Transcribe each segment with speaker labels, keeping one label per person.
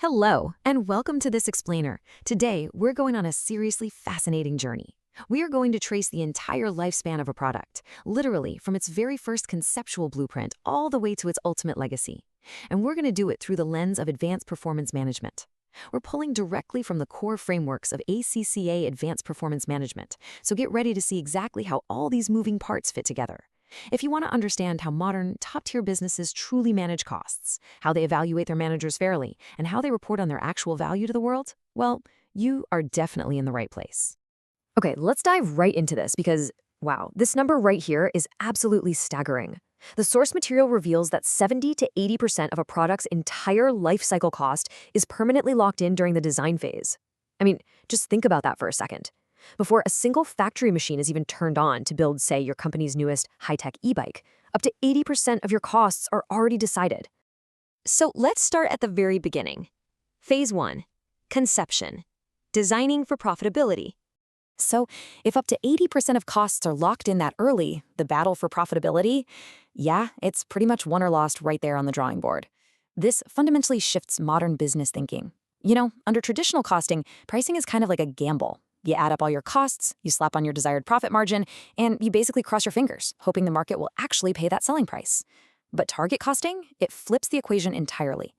Speaker 1: Hello, and welcome to this explainer. Today, we're going on a seriously fascinating journey. We are going to trace the entire lifespan of a product, literally from its very first conceptual blueprint all the way to its ultimate legacy. And we're going to do it through the lens of advanced performance management. We're pulling directly from the core frameworks of ACCA Advanced Performance Management, so get ready to see exactly how all these moving parts fit together. If you want to understand how modern, top-tier businesses truly manage costs, how they evaluate their managers fairly, and how they report on their actual value to the world, well, you are definitely in the right place. Okay, let's dive right into this because, wow, this number right here is absolutely staggering. The source material reveals that 70 to 80% of a product's entire life cycle cost is permanently locked in during the design phase. I mean, just think about that for a second. Before a single factory machine is even turned on to build, say, your company's newest high-tech e-bike, up to 80% of your costs are already decided. So let's start at the very beginning. Phase 1. Conception. Designing for profitability. So if up to 80% of costs are locked in that early, the battle for profitability, yeah, it's pretty much won or lost right there on the drawing board. This fundamentally shifts modern business thinking. You know, under traditional costing, pricing is kind of like a gamble. You add up all your costs, you slap on your desired profit margin, and you basically cross your fingers, hoping the market will actually pay that selling price. But target costing, it flips the equation entirely.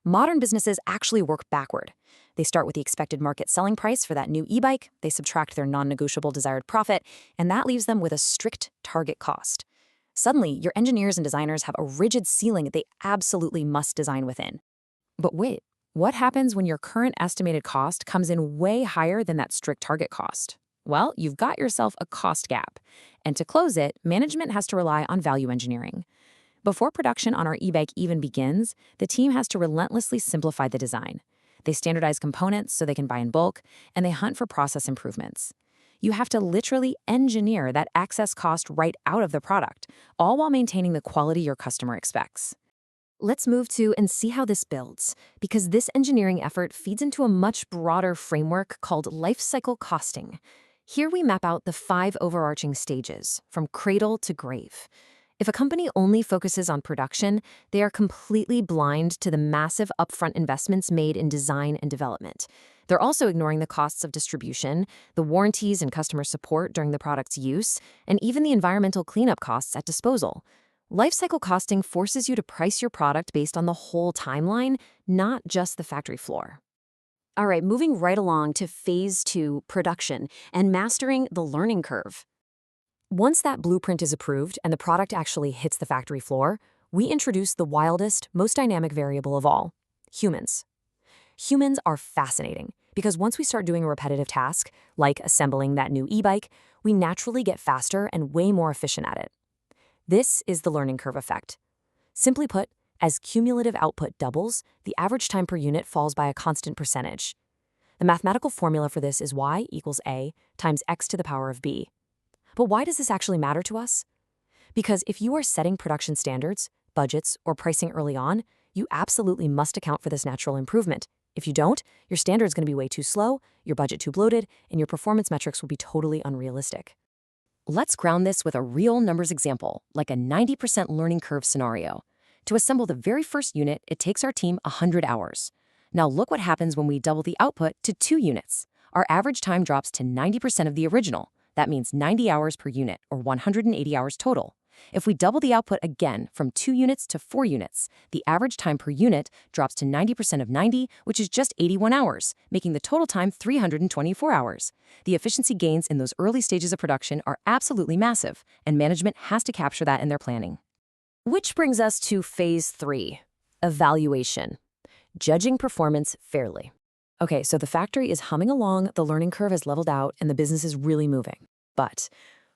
Speaker 1: Modern businesses actually work backward. They start with the expected market selling price for that new e-bike, they subtract their non-negotiable desired profit, and that leaves them with a strict target cost. Suddenly, your engineers and designers have a rigid ceiling they absolutely must design within. But wait. What happens when your current estimated cost comes in way higher than that strict target cost? Well, you've got yourself a cost gap. And to close it, management has to rely on value engineering. Before production on our e-bike even begins, the team has to relentlessly simplify the design. They standardize components so they can buy in bulk, and they hunt for process improvements. You have to literally engineer that excess cost right out of the product, all while maintaining the quality your customer expects. Let's move to and see how this builds, because this engineering effort feeds into a much broader framework called lifecycle costing. Here we map out the 5 overarching stages, from cradle to grave. If a company only focuses on production, they are completely blind to the massive upfront investments made in design and development. They're also ignoring the costs of distribution, the warranties and customer support during the product's use, and even the environmental cleanup costs at disposal. Lifecycle costing forces you to price your product based on the whole timeline, not just the factory floor. All right, moving right along to phase 2, production, and mastering the learning curve. Once that blueprint is approved and the product actually hits the factory floor, we introduce the wildest, most dynamic variable of all, humans. Humans are fascinating because once we start doing a repetitive task, like assembling that new e-bike, we naturally get faster and way more efficient at it. This is the learning curve effect. Simply put, as cumulative output doubles, the average time per unit falls by a constant percentage. The mathematical formula for this is y equals a times x to the power of b. But why does this actually matter to us? Because if you are setting production standards, budgets, or pricing early on, you absolutely must account for this natural improvement. If you don't, your standard is going to be way too slow, your budget too bloated, and your performance metrics will be totally unrealistic. Let's ground this with a real numbers example, like a 90% learning curve scenario. To assemble the very first unit, it takes our team 100 hours. Now look what happens when we double the output to 2 units. Our average time drops to 90% of the original. That means 90 hours per unit, or 180 hours total. If we double the output again from 2 units to 4 units, the average time per unit drops to 90% of 90, which is just 81 hours, making the total time 324 hours. The efficiency gains in those early stages of production are absolutely massive, and management has to capture that in their planning. Which brings us to phase 3, evaluation. Judging performance fairly. Okay, so the factory is humming along, the learning curve has leveled out, and the business is really moving. But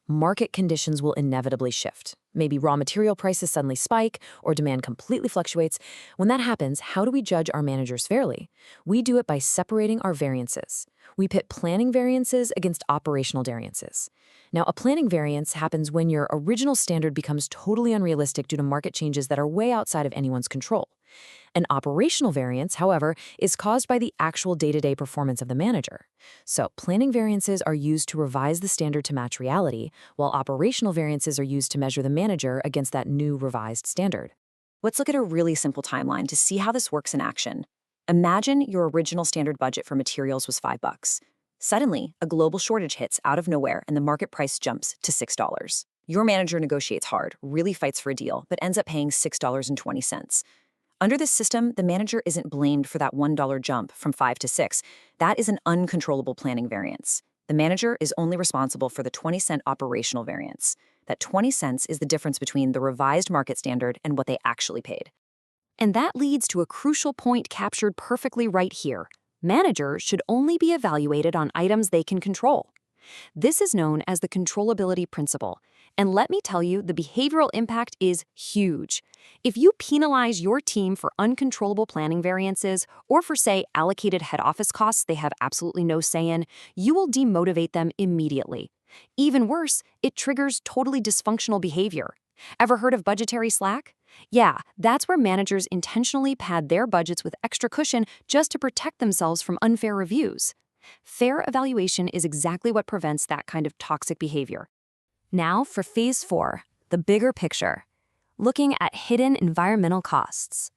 Speaker 1: market conditions will inevitably shift. Maybe raw material prices suddenly spike or demand completely fluctuates. When that happens, how do we judge our managers fairly? We do it by separating our variances. We pit planning variances against operational variances. Now, a planning variance happens when your original standard becomes totally unrealistic due to market changes that are way outside of anyone's control. An operational variance, however, is caused by the actual day-to-day performance of the manager. So planning variances are used to revise the standard to match reality, while operational variances are used to measure the manager against that new revised standard. Let's look at a really simple timeline to see how this works in action. Imagine your original standard budget for materials was $5. Suddenly, a global shortage hits out of nowhere and the market price jumps to $6. Your manager negotiates hard, really fights for a deal, but ends up paying $6.20. Under this system, the manager isn't blamed for that $1 jump from 5 to 6. That is an uncontrollable planning variance. The manager is only responsible for the 20-cent operational variance. That 20 cents is the difference between the revised market standard and what they actually paid. And that leads to a crucial point captured perfectly right here. Managers should only be evaluated on items they can control. This is known as the controllability principle. And let me tell you, the behavioral impact is huge. If you penalize your team for uncontrollable planning variances or for, say, allocated head office costs they have absolutely no say in, you will demotivate them immediately. Even worse, it triggers totally dysfunctional behavior. Ever heard of budgetary slack? Yeah, that's where managers intentionally pad their budgets with extra cushion just to protect themselves from unfair reviews. Fair evaluation is exactly what prevents that kind of toxic behavior. Now for Phase 4, the bigger picture. Looking at hidden environmental costs.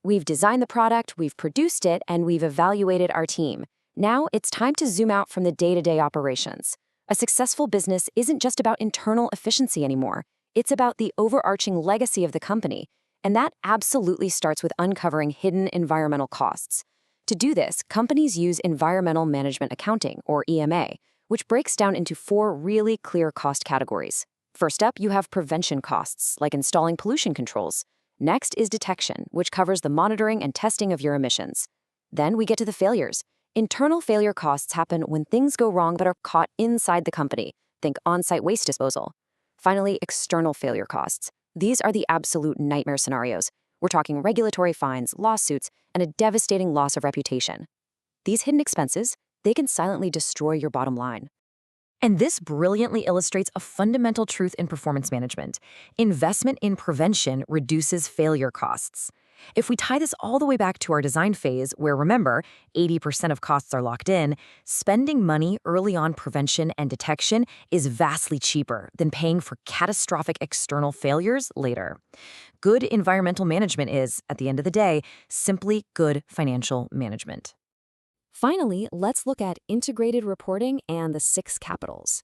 Speaker 1: We've designed the product, we've produced it, and we've evaluated our team. Now it's time to zoom out from the day-to-day operations. A successful business isn't just about internal efficiency anymore. It's about the overarching legacy of the company, and that absolutely starts with uncovering hidden environmental costs. To do this, companies use environmental management accounting, or EMA, which breaks down into 4 really clear cost categories. First up, you have prevention costs, like installing pollution controls. Next is detection, which covers the monitoring and testing of your emissions. Then we get to the failures. Internal failure costs happen when things go wrong but are caught inside the company. Think on-site waste disposal. Finally, external failure costs. These are the absolute nightmare scenarios. We're talking regulatory fines, lawsuits, and a devastating loss of reputation. These hidden expenses, they can silently destroy your bottom line. And this brilliantly illustrates a fundamental truth in performance management. Investment in prevention reduces failure costs. If we tie this all the way back to our design phase, where remember, 80% of costs are locked in, spending money early on prevention and detection is vastly cheaper than paying for catastrophic external failures later. Good environmental management is, at the end of the day, simply good financial management. Finally, let's look at integrated reporting and the 6 capitals.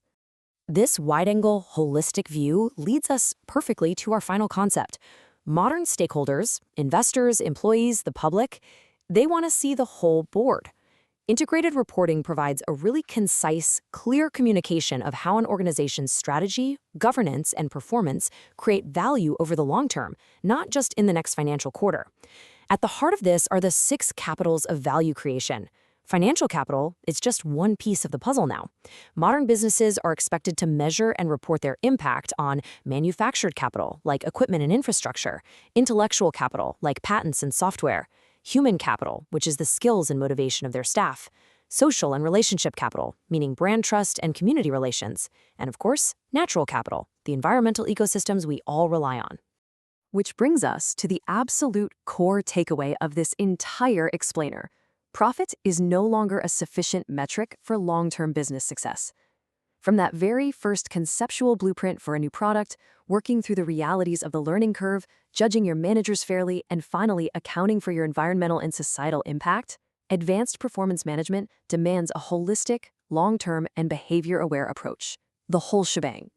Speaker 1: This wide-angle, holistic view leads us perfectly to our final concept. Modern stakeholders, investors, employees, the public, they want to see the whole board. Integrated reporting provides a really concise, clear communication of how an organization's strategy, governance, and performance create value over the long term, not just in the next financial quarter. At the heart of this are the 6 capitals of value creation. Financial capital is just one piece of the puzzle now. Modern businesses are expected to measure and report their impact on manufactured capital, like equipment and infrastructure, intellectual capital, like patents and software, human capital, which is the skills and motivation of their staff, social and relationship capital, meaning brand trust and community relations, and of course, natural capital, the environmental ecosystems we all rely on. Which brings us to the absolute core takeaway of this entire explainer. Profit is no longer a sufficient metric for long-term business success. From that very first conceptual blueprint for a new product, working through the realities of the learning curve, judging your managers fairly, and finally accounting for your environmental and societal impact, advanced performance management demands a holistic, long-term, and behavior-aware approach. The whole shebang.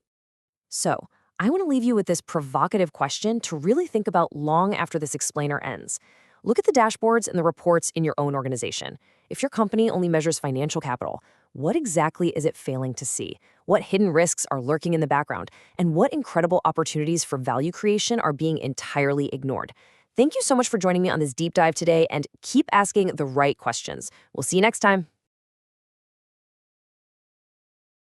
Speaker 1: So, I want to leave you with this provocative question to really think about long after this explainer ends. Look at the dashboards and the reports in your own organization. If your company only measures financial capital, what exactly is it failing to see? What hidden risks are lurking in the background? And what incredible opportunities for value creation are being entirely ignored? Thank you so much for joining me on this deep dive today, and keep asking the right questions. We'll see you next time.